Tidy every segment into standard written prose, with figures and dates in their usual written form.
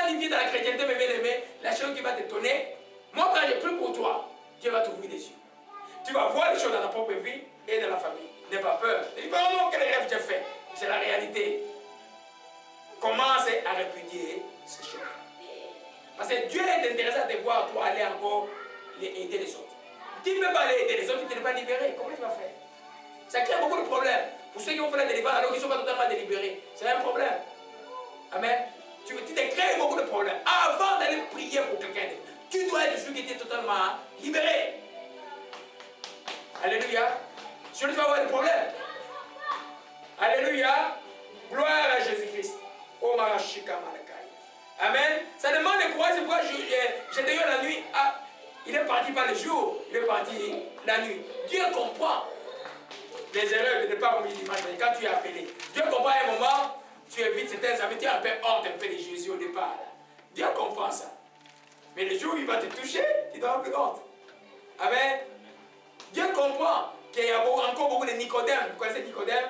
tu viens dans la chrétienté, mes bien-aimés, la chose qui va t'étonner, moi quand je prie pour toi, Dieu va t'ouvrir les yeux. Tu vas voir les choses dans ta propre vie et dans la famille. N'aie pas peur. Ne dis pas, oh non, quel rêve j'ai fait. C'est la réalité. Commence à répudier ces choses. Parce que Dieu est intéressé à te voir, toi, aller encore aider les autres. Tu ne peux pas aller aider les autres, tu ne t'es pas libéré. Comment tu vas faire? Ça crée beaucoup de problèmes. Pour ceux qui vont faire la délivrance alors qu'ils ne sont pas totalement délibérés, c'est un problème. Amen. Tu te crées beaucoup de problèmes. Avant d'aller prier pour quelqu'un, tu dois être celui qui était totalement libéré. Alléluia. Sinon tu vas avoir des problèmes. Alléluia. Gloire à Jésus-Christ. Oh Marashika Malakai. Amen. Ça demande le courage. C'est pourquoi j'étais eu la nuit. Ah, il est parti pas le jour, il est parti la nuit. Dieu comprend les erreurs de ne pas commettre dimanche. Quand tu es appelé, Dieu comprend à un moment, tu évites certains amis, tu as un peu honte un peu de Jésus au départ. Là. Dieu comprend ça. Mais le jour où il va te toucher, tu n'auras plus honte. Amen. Dieu comprend qu'il y a encore beaucoup de Nicodème. Vous connaissez Nicodème?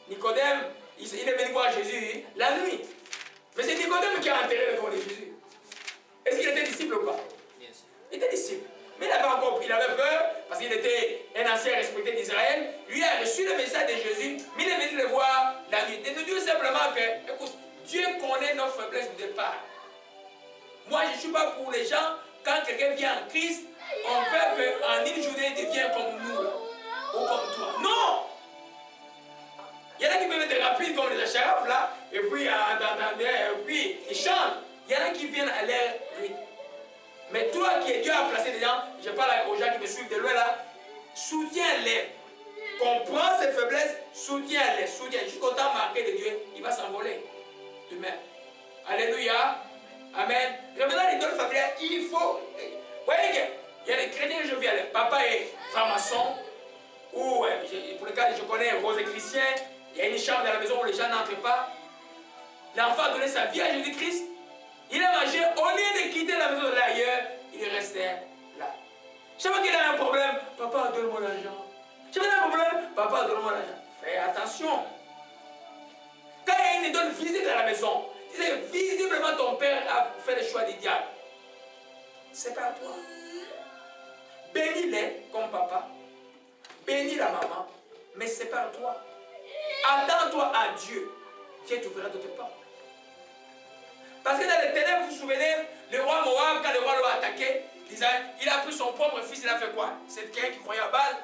Nicodème, il est venu voir Jésus la nuit. Mais c'est Nicodème qui a enterré le corps de Jésus. Est-ce qu'il était disciple ou pas? Il était disciple. Mais il avait peur parce qu'il était un ancien respecté d'Israël. Lui a reçu le message de Jésus, mais il est venu le voir la nuit. Et nous dire simplement que, écoute, Dieu connaît nos faiblesses du départ. Moi, je ne suis pas pour les gens, quand quelqu'un vient en Christ, on veut qu'en une journée, il devienne comme nous, là, ou comme toi. Non! Il y en a qui peuvent être rapides comme les acharafs, là, et puis ils chantent. Il y en a qui viennent à l'air rythme. Mais toi qui es Dieu a placé des gens, je parle aux gens qui me suivent de loin là, soutiens-les. Comprends ses faiblesses, soutiens-les, soutiens. Jusqu'au temps marqué de Dieu, il va s'envoler. Demain. Alléluia. Amen. Revenons à l'idole familiale, il faut. Vous voyez qu'il y a des chrétiens que je viens, papa est franc-maçon, ou pour le cas je connais Rose et Christian, il y a une chambre dans la maison où les gens n'entrent pas. L'enfant a donné sa vie à Jésus-Christ. Il a mangé, au lieu de quitter la maison de l'ailleurs, il est resté là. Chaque fois qu'il a un problème, papa donne-moi l'argent. Chaque fois qu'il a un problème, papa donne-moi l'argent. Fais attention. Quand il y a une idole visite à la maison, visiblement ton père a fait le choix du diable. C'est pas toi. Bénis-les comme papa. Bénis la maman. Mais c'est pas toi. Attends-toi à Dieu. Dieu t'ouvrira d'autres portes. Parce que dans les ténèbres, vous vous souvenez, le roi Moab, quand le roi l'a attaqué, il a pris son propre fils, il a fait quoi? C'est quelqu'un qui croyait à Baal,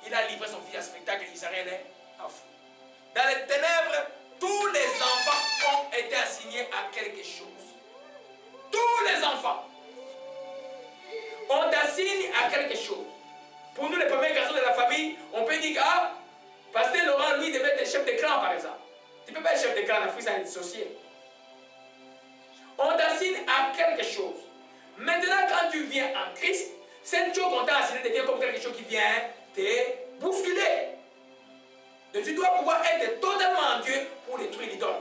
il a livré son fils à spectacle et Israël est enfoui. Dans les ténèbres, tous les enfants ont été assignés à quelque chose. Tous les enfants. On t'assigne à quelque chose. Pour nous, les premiers garçons de la famille, on peut dire que, ah, Pasteur Laurent, lui, devait être chef de clan, par exemple. Tu ne peux pas être chef de clan, la fille, ça est dissocié. On t'assigne à quelque chose. Maintenant, quand tu viens en Christ, cette chose qu'on t'a assignée devient comme quelque chose qui vient te bousculer. Donc tu dois pouvoir être totalement en Dieu pour détruire l'idole.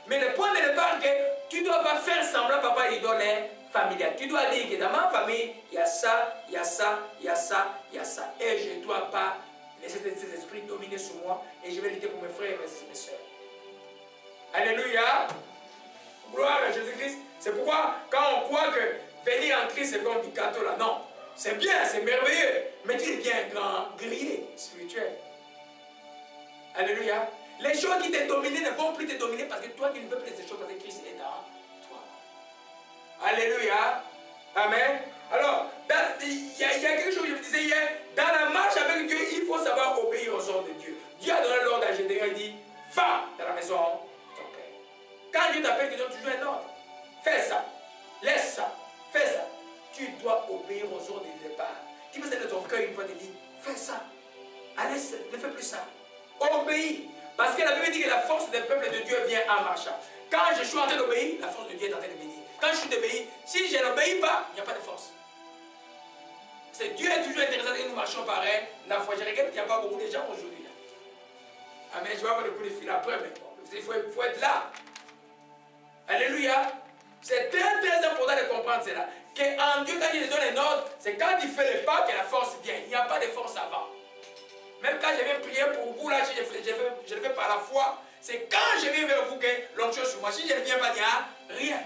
Mais le point de départ, que tu ne dois pas faire semblant, papa, l'idole est familiale. Tu dois dire que dans ma famille, il y a ça, il y a ça, il y a ça, il y a ça. Et je ne dois pas laisser ces esprits dominer sur moi. Et je vais lutter pour mes frères et mes soeurs. Alléluia. Gloire à Jésus-Christ. C'est pourquoi, quand on croit que venir en Christ, c'est comme du gâteau là, non. C'est bien, c'est merveilleux. Mais tu deviens un grand grillé spirituel. Alléluia. Les choses qui t'ont dominé ne vont plus te dominer parce que toi, tu ne peux plus ces choses parce que Christ est dans toi. Alléluia. Amen. Alors, il y a quelque chose que je me disais hier. Dans la marche avec Dieu, il faut savoir obéir aux ordres de Dieu. Dieu a donné l'ordre à Gédéon, il dit, va dans la maison de ton père. Quand Dieu t'appelle, tu donnes toujours un ordre. Fais ça. Laisse ça. Fais ça. Tu dois obéir aux ordres du départ. Tu peux être de ton cœur une fois te dire, fais ça. Allez, ne fais plus ça. Obéis. Parce que la Bible dit que la force des peuples de Dieu vient en marchant. Quand je suis en train d'obéir, la force de Dieu est en train de venir. Quand je suis d'obéir, si je n'obéis pas, il n'y a pas de force. C'est Dieu est toujours intéressant que nous marchions pareil. La foi, je regarde qu'il n'y a pas beaucoup de gens aujourd'hui. Amen. Je vais avoir le coup de fil après, mais bon, il faut être là. Alléluia. C'est très très important de comprendre cela. Qu'en Dieu, quand il donne un ordre, c'est quand il fait le pas que la force vient. Il n'y a pas de force avant. Même quand je viens prier pour vous, là, je le fais par la foi. C'est quand je viens vers vous que l'onction sur moi. Si je ne viens pas, il n'y a rien.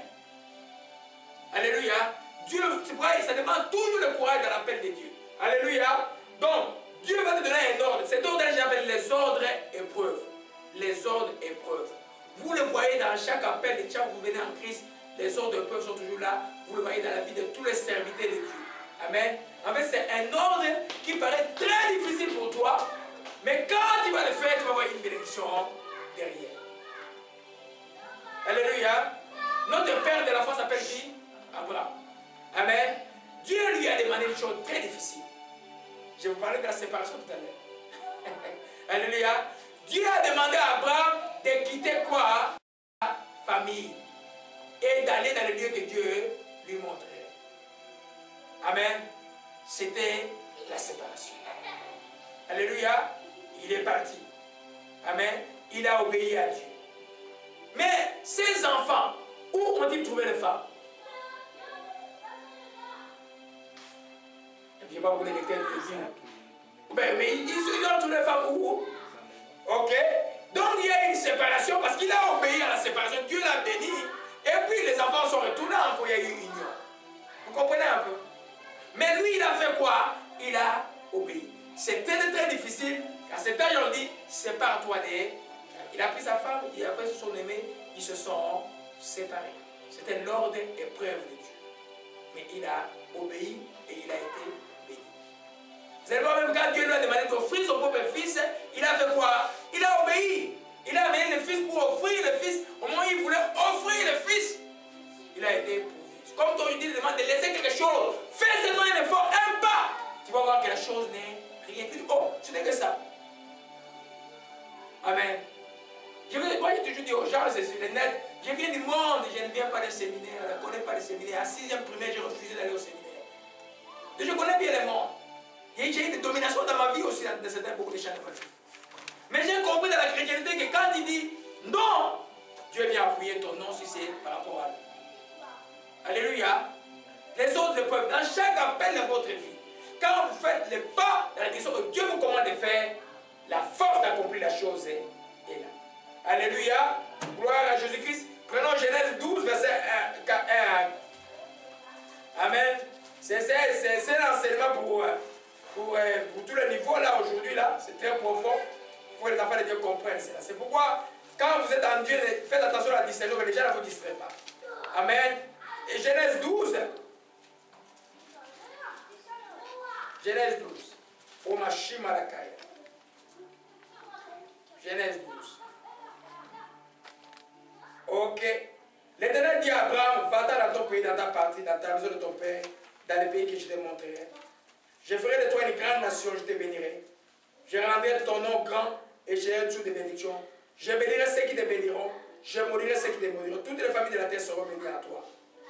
Alléluia. Dieu, c'est vrai, ça demande toujours le courage dans l'appel de Dieu. Alléluia. Donc, Dieu va te donner un ordre. Cet ordre, j'appelle les ordres épreuves. Les ordres épreuves. Vous le voyez dans chaque appel de chaque vous venez en Christ, les ordres épreuves sont toujours là. Vous le voyez dans la vie de tous les serviteurs de Dieu. Amen. En fait, c'est un ordre qui paraît très difficile pour toi, mais quand tu vas le faire, tu vas avoir une bénédiction derrière. Alléluia. Notre père de la foi s'appelle qui? Abraham. Amen. Dieu lui a demandé une chose très difficile. Je vous parlais de la séparation tout à l'heure. Alléluia. Dieu a demandé à Abraham de quitter quoi? Sa famille. Et d'aller dans le lieu que Dieu lui montrait. Amen. C'était la séparation. Alléluia. Il est parti. Amen. Il a obéi à Dieu. Mais ses enfants, où ont-ils trouvé les femmes? Je ne vais pas vous donner mais ils ont trouvé les femmes où? Ok. Donc il y a une séparation parce qu'il a obéi à la séparation. Dieu l'a béni. Et puis les enfants sont retournés encore. Il y a eu union. Vous comprenez un peu? Mais lui, il a fait quoi? Il a obéi. C'était très difficile. À cet âge, on dit, sépare-toi des... Il a pris sa femme, et après son aimé, ils se sont séparés. C'était l'ordre épreuve de Dieu. Mais il a obéi et il a été béni. Vous allez voir, même quand Dieu lui a demandé d'offrir son propre fils, il a fait quoi? Il a obéi. Il a amené le fils pour offrir le fils. Au moment où il voulait offrir le fils, il a été pourvu. Comme toi, je dis, demande de laisser quelque chose. Fais seulement un effort, un pas. Tu vas voir que la chose n'est rien. Tu dis, oh, ce n'est que ça. Amen. Moi, j'ai toujours dit aux gens, c'est sur le net, je viens du monde, je ne viens pas de séminaire, je ne connais pas de séminaire. À 6e primaire, j'ai refusé d'aller au séminaire. Et je connais bien le monde. Et j'ai eu une domination dans ma vie aussi, dans certains beaucoup de champs de ma vie. Mais j'ai compris dans la chrétienté que quand il dit non, Dieu vient appuyer ton nom si c'est par rapport à lui. Alléluia. Les autres épreuves, dans chaque appel de votre vie, quand vous faites le pas dans la direction que Dieu vous commande de faire, la force d'accomplir la chose est là. Alléluia. Gloire à Jésus-Christ. Prenons Genèse 12, verset 1. Amen. C'est l'enseignement pour tous les niveaux là aujourd'hui. Là. C'est très profond. Il faut que les enfants de Dieu comprennent cela. C'est pourquoi, quand vous êtes en Dieu, faites attention à la distinction, que les gens ne vous distraient pas. Amen. Et Genèse 12. Genèse 12. Omashimalakaya. Genèse 12. Ok. L'Éternel dit à Abraham, va-t'en dans ton pays, dans ta partie, dans ta maison de ton père, dans le pays que je te montrerai. Je ferai de toi une grande nation, je te bénirai. Je rendrai ton nom grand et je serai toujours de bénédictions. Je bénirai ceux qui te béniront, je maudirai ceux qui te maudiront. Toutes les familles de la terre seront bénies à toi.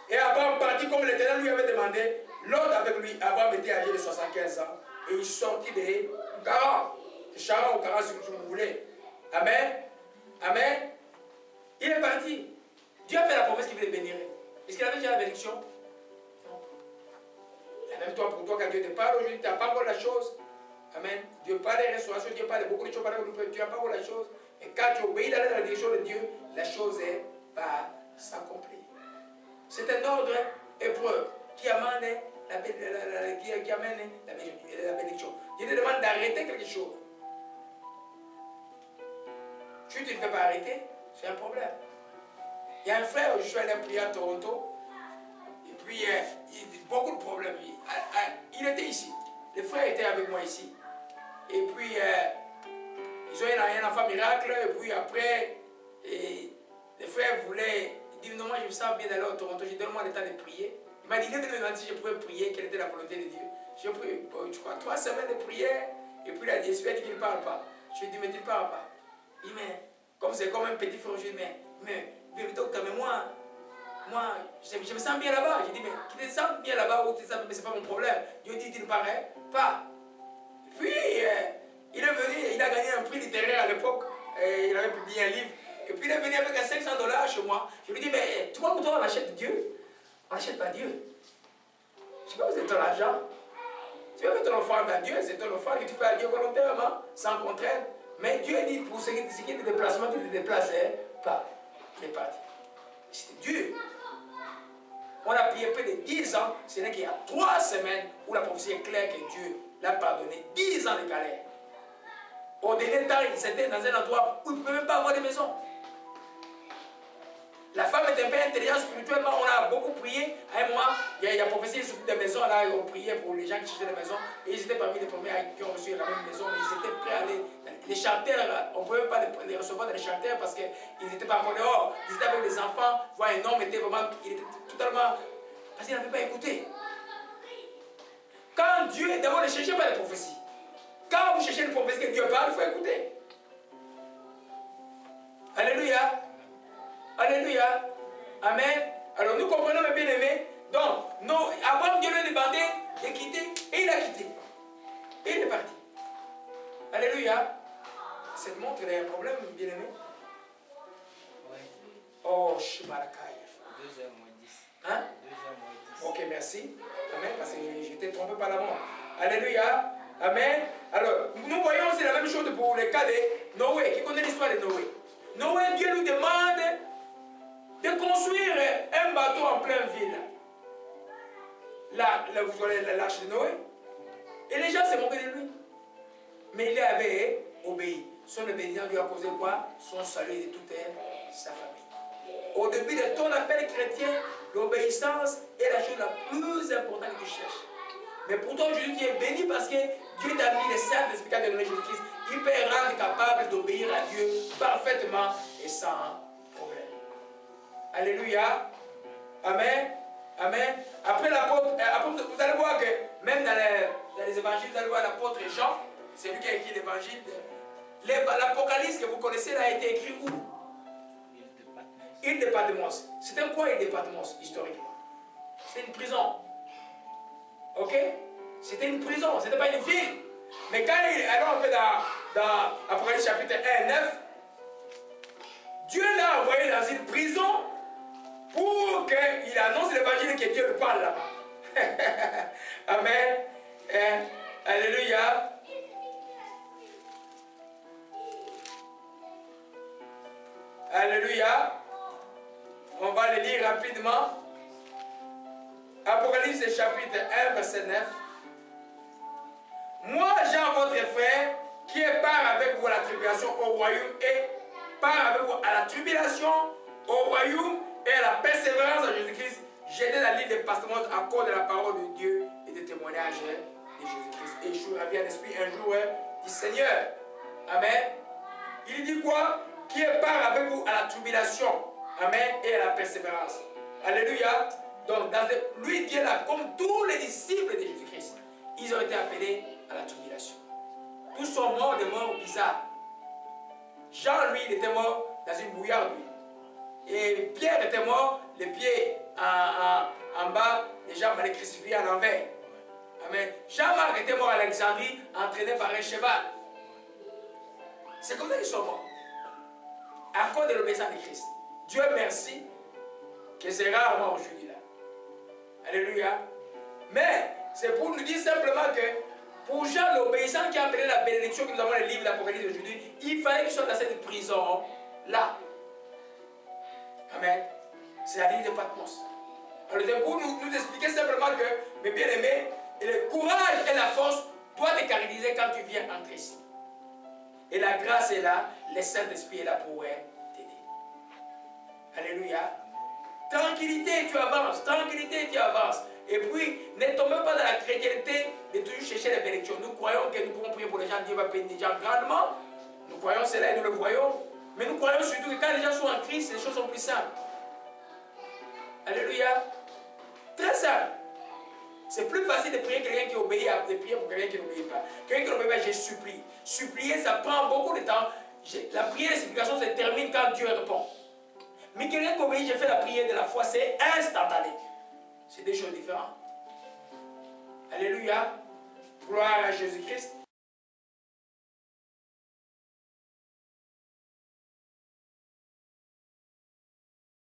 Et Abraham partit comme l'Éternel lui avait demandé. L'autre avec lui, Abraham était âgé de 75 ans. Et il sortit de Charan. De Charan ou Charan, si vous voulez. Amen. Amen. Il est parti. Dieu a fait la promesse qu'il voulait bénir. Est-ce qu'il avait déjà la bénédiction? Non. Et même toi, pour toi, quand Dieu te parle aujourd'hui, tu n'as pas encore la chose. Amen. Dieu parle de restauration, Dieu parle de beaucoup de choses, tu n'as pas encore la chose. Et quand tu obéis dans la direction de Dieu, la chose va s'accomplir. C'est un ordre épreuve qui amène la bénédiction. Dieu te demande d'arrêter quelque chose. Si tu ne fais pas arrêter, c'est un problème. Il y a un frère, je suis allé prier à Toronto, et puis il y a beaucoup de problèmes. Il était ici. Le frère était avec moi ici. Et puis, ils ont eu un enfant miracle, et puis après, le frère voulait, il dit non, moi je me sens bien d'aller au Toronto, j'ai donné-moi le temps de prier. Il m'a dit, il est venu me demander si je pouvais prier, quelle était la volonté de Dieu. J'ai pris, je crois, 3 semaines de prière, et puis il a dit, il a dit qu'il ne parle pas. Je lui ai dit, mais tu ne parles pas. Il dit, mais, comme c'est comme un petit frère, je lui ai dit, mais moi, je me sens bien là-bas. J'ai dit, mais tu te sens bien là-bas ou tu te sens, mais ce n'est pas mon problème. Dieu dit, tu ne parais pas. Puis, il est venu, il a gagné un prix littéraire à l'époque. Il avait publié un livre. Et puis, il est venu avec $500 chez moi. Je lui ai dit, mais tu vois, pour toi, on achète Dieu. On n'achète pas Dieu. Je ne sais pas où c'est ton argent. Tu veux que ton offrande à Dieu, c'est ton offrande que tu fais à Dieu volontairement, sans contrainte. Mais Dieu dit, pour ce qui est de déplacement, tu ne te déplaces pas. Il est parti. C'était Dieu. On a prié près de 10 ans. Ce n'est qu'il y a 3 semaines où la prophétie est claire que Dieu l'a pardonné 10 ans de galère. Au dernier temps, ils étaient dans un endroit où ils ne pouvaient même pas avoir de maison. La femme est un peu intelligente spirituellement. On a beaucoup prié. À un moment, il y a prophétie sur des maisons. Là, ils ont prié pour les gens qui cherchaient des maisons. Et ils étaient parmi les premiers qui ont reçu la même maison. Mais ils étaient prêts à aller. Les chanteurs, on ne pouvait pas les recevoir dans les chanteurs parce qu'ils n'étaient pas encore dehors. Ils étaient avec des enfants. Voir un homme était vraiment. Il était totalement. Parce qu'il n'avait pas écouté. Quand Dieu. D'abord, ne cherchez pas les prophéties. Quand vous cherchez une prophétie que Dieu parle, il faut écouter. Alléluia. Alléluia. Amen. Alors nous comprenons, mes bien-aimés. Donc, Abraham, Dieu lui a demandé de quitter et il a quitté. Et il est parti. Alléluia. Cette montre, il y a un problème, bien-aimé. Oui. Oh, Shibarakaya. 2h moins 10. Hein? 2h moins 10. Ok, merci. Amen. Parce que j'étais trompé par la montre. Alléluia. Amen. Alors, nous voyons aussi la même chose pour le cas de Noé. Qui connaît l'histoire de Noé? Noé, Dieu nous demande de construire un bateau en pleine ville. Là, vous voyez l'arche de Noé. Et les gens se moquaient de lui. Mais il avait obéi. Son obéissance lui a causé quoi? Son salut de toute sa famille. Au début de ton appel chrétien, l'obéissance est la chose la plus importante que tu cherches. Mais pour toi, aujourd'hui, tu es béni parce que Dieu t'a mis le Saint-Esprit de donné Jésus-Christ. Il peut rendre capable d'obéir à Dieu parfaitement et sans problème. Alléluia. Amen. Amen. Après l'apôtre, vous allez voir que même dans les évangiles, vous allez voir l'apôtre Jean, c'est lui qui a écrit l'évangile. L'Apocalypse que vous connaissez là a été écrit où? Île de Patmos. C'était quoi l'île de Patmos historiquement? C'était une prison. Ok? C'était une prison, c'était pas une ville. Mais quand alors on fait dans Apocalypse chapitre 1, 9, Dieu l'a envoyé dans une prison pour qu'il annonce l'évangile que Dieu le parle là-bas. Amen. Alléluia. Alléluia. On va le lire rapidement. Apocalypse chapitre 1, verset 9. Moi, Jean, votre frère, qui est part avec vous à la tribulation au royaume et part avec vous à la tribulation au royaume et à la persévérance de Jésus-Christ, j'étais dans l'île de Patmos à cause de la parole de Dieu et des témoignages de Jésus-Christ. Et je suis ravi en esprit un jour du Seigneur. Amen. Il dit quoi? Qui est part avec vous à la tribulation. Amen. Et à la persévérance. Alléluia. Donc, lui, Dieu là, comme tous les disciples de Jésus-Christ, ils ont été appelés à la tribulation. Tous sont morts de morts bizarres. Jean, lui, il était mort dans une bouillarde, lui. Et Pierre était mort, les pieds en bas, les jambes allaient crucifiées à l'envers. Amen. Jean-Marc était mort à Alexandrie, entraîné par un cheval. C'est comme ça qu'ils sont morts. À cause de l'obéissance de Christ. Dieu merci que c'est rarement aujourd'hui là. Alléluia. Mais c'est pour nous dire simplement que pour Jean, l'obéissant qui a appelé la bénédiction que nous avons dans le livre d'Apocalypse d'aujourd'hui, il fallait qu'il soit dans cette prison-là. Amen. C'est la ligne de Patmos. Alors c'est pour nous expliquer simplement que, mes bien-aimés, le courage et la force doivent te caractériser quand tu viens en Christ. Et la grâce est là, le Saint-Esprit est là pour t'aider. Alléluia. Tranquillité, tu avances. Tranquillité, tu avances. Et puis, ne tombez pas dans la chrétienté de toujours chercher les bénédictions. Nous croyons que nous pouvons prier pour les gens, Dieu va bénir les gens grandement. Nous croyons cela et nous le voyons. Mais nous croyons surtout que quand les gens sont en Christ, les choses sont plus simples. Alléluia. Très simple. C'est plus facile de prier quelqu'un qui obéit à de prier pour quelqu'un qui n'obéit pas. Quelqu'un qui n'obéit pas, je supplie. Supplier, ça prend beaucoup de temps. La prière et la supplication se termine quand Dieu répond. Mais quelqu'un qui obéit, je fais la prière de la foi, c'est instantané. C'est des choses différentes. Alléluia. Gloire à Jésus-Christ.